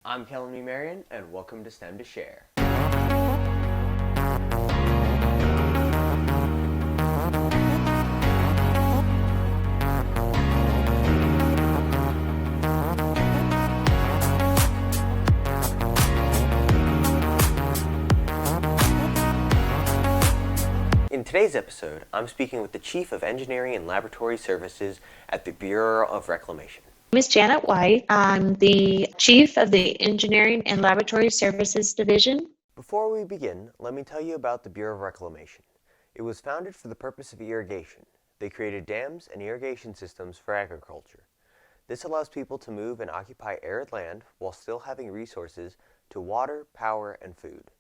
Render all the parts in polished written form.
I'm Kellen Marion, and welcome to STEM to Share. In today's episode, I'm speaking with the Chief of Engineering and Laboratory Services at the Bureau of Reclamation. My name is Janet White. I'm the Chief of the Engineering and Laboratory Services Division. Before we begin, let me tell you about the Bureau of Reclamation. It was founded for the purpose of irrigation. They created dams and irrigation systems for agriculture. This allows people to move and occupy arid land while still having resources to water, power, and food.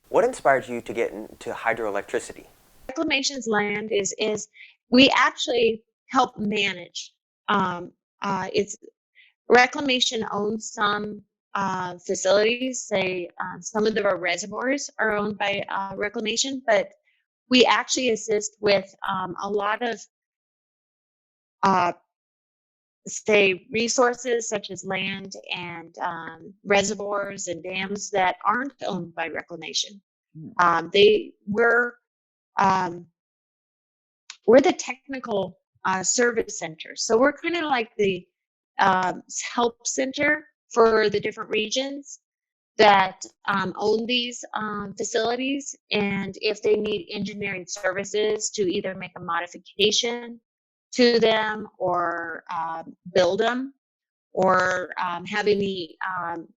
What inspired you to get into hydroelectricity? Reclamation's land is we actually help manage. It's Reclamation owns some facilities. Say some of the reservoirs are owned by Reclamation, but we actually assist with a lot of say resources such as land and reservoirs and dams that aren't owned by Reclamation. Um, we're the technical service center, so we're kind of like the help center for the different regions that own these facilities, and if they need engineering services to either make a modification to them or build them or have any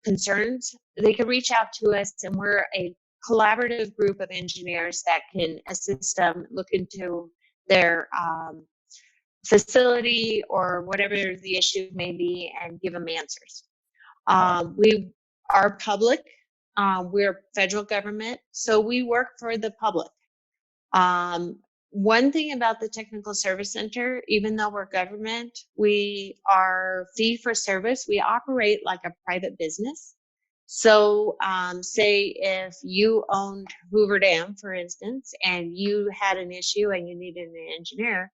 concerns, they can reach out to us, and we're a collaborative group of engineers that can assist them look into their facility or whatever the issue may be and give them answers. We are public. We're federal government, so we work for the public. One thing about the Technical Service Center, even though we're government, we are fee for service. We operate like a private business. So, say if you owned Hoover Dam, for instance, and you had an issue and you needed an engineer,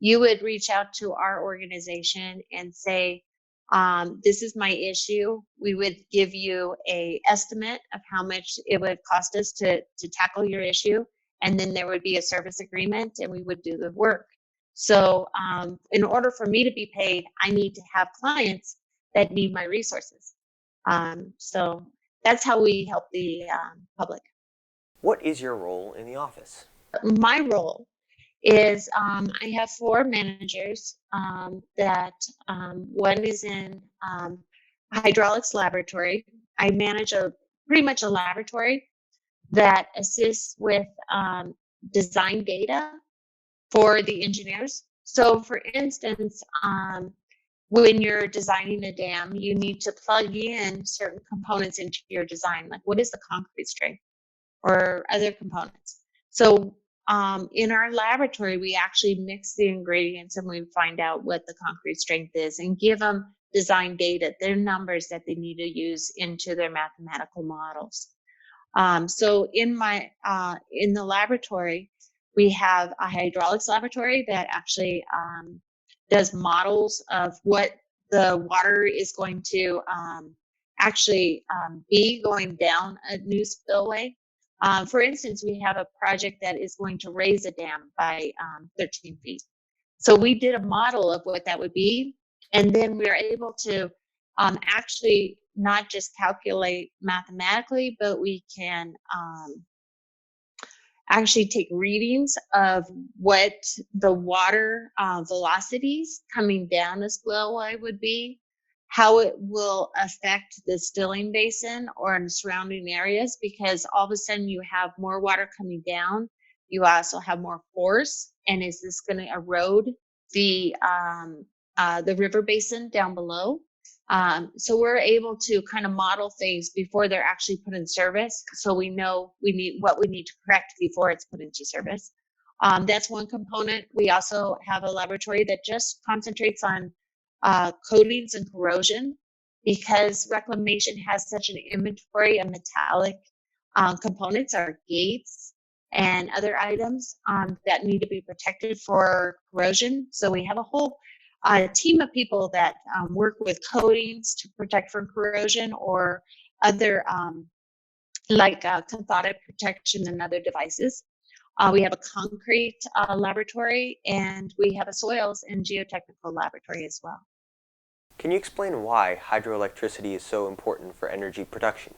you would reach out to our organization and say, this is my issue. We would give you a estimate of how much it would cost us to tackle your issue. And then there would be a service agreement and we would do the work. So in order for me to be paid, I need to have clients that need my resources. So that's how we help the public. What is your role in the office? My role is I have four managers that one is in hydraulics laboratory. I manage pretty much a laboratory that assists with design data for the engineers. So for instance, when you're designing a dam, you need to plug in certain components into your design, like what is the concrete strength or other components. So in our laboratory, we actually mix the ingredients and we find out what the concrete strength is and give them design data, their numbers that they need to use into their mathematical models. So in the laboratory, we have a hydraulics laboratory that actually does models of what the water is going to actually be going down a new spillway. For instance, we have a project that is going to raise a dam by 13 feet. So we did a model of what that would be, and then we are able to actually not just calculate mathematically, but we can actually take readings of what the water velocities coming down a spillway would be, how it will affect the stilling basin or in the surrounding areas, because all of a sudden you have more water coming down, you also have more force, and is this going to erode the river basin down below? So we're able to kind of model things before they're actually put in service, so we know what we need to correct before it's put into service. That's one component. We also have a laboratory that just concentrates on coatings and corrosion, because Reclamation has such an inventory of metallic components, our gates and other items that need to be protected for corrosion. So we have a whole a team of people that work with coatings to protect from corrosion or other like cathodic protection and other devices. We have a concrete laboratory, and we have a soils and geotechnical laboratory as well. Can you explain why hydroelectricity is so important for energy production?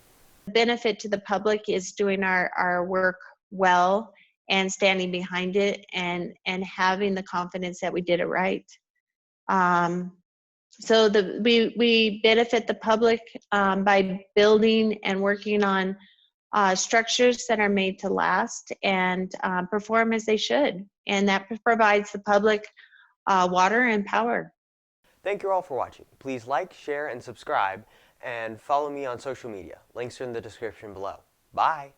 The benefit to the public is doing our work well and standing behind it and having the confidence that we did it right. Um, so we benefit the public by building and working on structures that are made to last and perform as they should. And that provides the public water and power. Thank you all for watching. Please like, share, and subscribe, and follow me on social media. Links are in the description below. Bye!